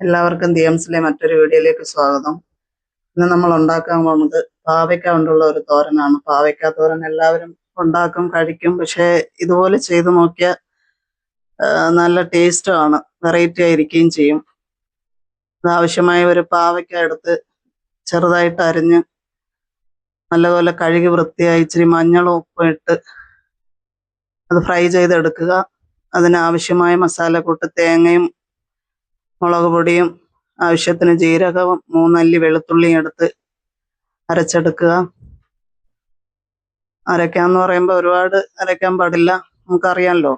എല്ലാവർക്കും ദിയംസിലെ മറ്റൊരു വീഡിയോയിലേക്ക് സ്വാഗതം. ഇന്ന് നമ്മൾ ഉണ്ടാക്കാൻ പോകുന്നത് പാവയ്ക്ക കൊണ്ടുള്ള ഒരു തോരനാണ്. പാവയ്ക്ക തോരൻ എല്ലാവരും ഉണ്ടാക്കും, കഴിക്കും. പക്ഷേ ഇതുപോലെ ചെയ്തു നോക്കിയാൽ നല്ല ടേസ്റ്റാണ്, വെറൈറ്റി ആയിരിക്കുകയും ചെയ്യും. ആവശ്യമായ ഒരു പാവയ്ക്ക എടുത്ത് ചെറുതായിട്ട് അരിഞ്ഞ് നല്ലപോലെ കഴുകി വൃത്തിയായി ഇച്ചിരി മഞ്ഞളും ഉപ്പും ഇട്ട് അത് ഫ്രൈ ചെയ്തെടുക്കുക. അതിനാവശ്യമായ മസാലക്കൂട്ട് തേങ്ങയും മുളക് പൊടിയും ആവശ്യത്തിന് ജീരകവും 3 അല്ലി വെളുത്തുള്ളിയും എടുത്ത് അരച്ചെടുക്കുക. അരയ്ക്കാന്ന് പറയുമ്പോൾ ഒരുപാട് അരയ്ക്കാൻ പാടില്ല, നമുക്കറിയാമല്ലോ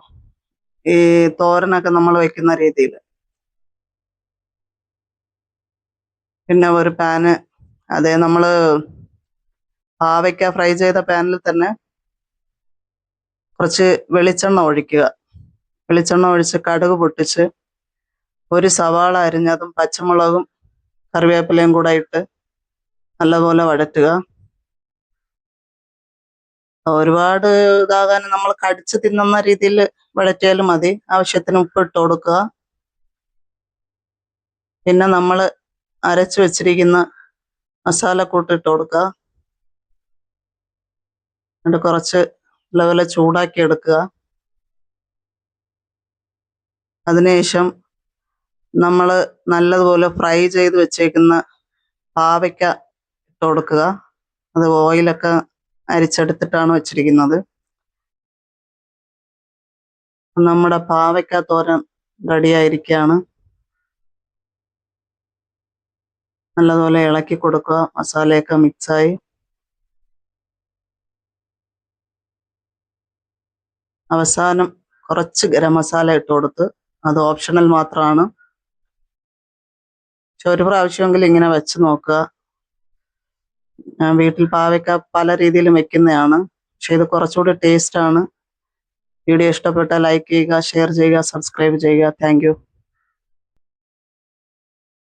ഈ തോരനൊക്കെ നമ്മൾ വെക്കുന്ന രീതിയിൽ. പിന്നെ ഒരു പാന്, അതേ നമ്മൾ പാവയ്ക്ക ഫ്രൈ ചെയ്ത പാനിൽ തന്നെ കുറച്ച് വെളിച്ചെണ്ണ ഒഴിക്കുക. വെളിച്ചെണ്ണ ഒഴിച്ച് കടുക് പൊട്ടിച്ച് ഒരു സവാള അരിഞ്ഞതും പച്ചമുളകും കറിവേപ്പിലയും കൂടെ ഇട്ട് നല്ലപോലെ വഴറ്റുക. ഒരുപാട് ഇതാകാൻ നമ്മൾ കടിച്ച് തിന്നുന്ന രീതിയിൽ വഴറ്റിയാലും മതി. ആവശ്യത്തിന് ഉപ്പ് ഇട്ട് കൊടുക്കുക. പിന്നെ നമ്മൾ അരച്ചു വെച്ചിരിക്കുന്ന മസാലക്കൂട്ട് ഇട്ട് കൊടുക്കുക. എന്നിട്ട് കുറച്ച് നല്ലപോലെ ചൂടാക്കി എടുക്കുക. അതിനുശേഷം നമ്മൾ നല്ലതുപോലെ ഫ്രൈ ചെയ്ത് വെച്ചേക്കുന്ന പാവയ്ക്ക ഇട്ട് കൊടുക്കുക. അത് ഓയിലൊക്കെ അരിച്ചെടുത്തിട്ടാണ് വെച്ചിരിക്കുന്നത്. നമ്മുടെ പാവയ്ക്ക തോരൻ റെഡിയായിരിക്കുകയാണ്. നല്ലതുപോലെ ഇളക്കി കൊടുക്കുക. മസാലയൊക്കെ മിക്സായി അവസാനം കുറച്ച് ഗരം മസാല ഇട്ട് കൊടുത്ത്, അത് ഓപ്ഷണൽ മാത്രമാണ്. പക്ഷെ ഒരു പ്രാവശ്യമെങ്കിലും ഇങ്ങനെ വെച്ച് നോക്കുക. ഞാൻ വീട്ടിൽ പാവയ്ക്ക പല രീതിയിലും വെക്കുന്നതാണ്, പക്ഷെ ഇത് കുറച്ചുകൂടി ടേസ്റ്റാണ്. വീഡിയോ ഇഷ്ടപ്പെട്ടാൽ ലൈക്ക് ചെയ്യുക, ഷെയർ ചെയ്യുക, സബ്സ്ക്രൈബ് ചെയ്യുക. Thank you.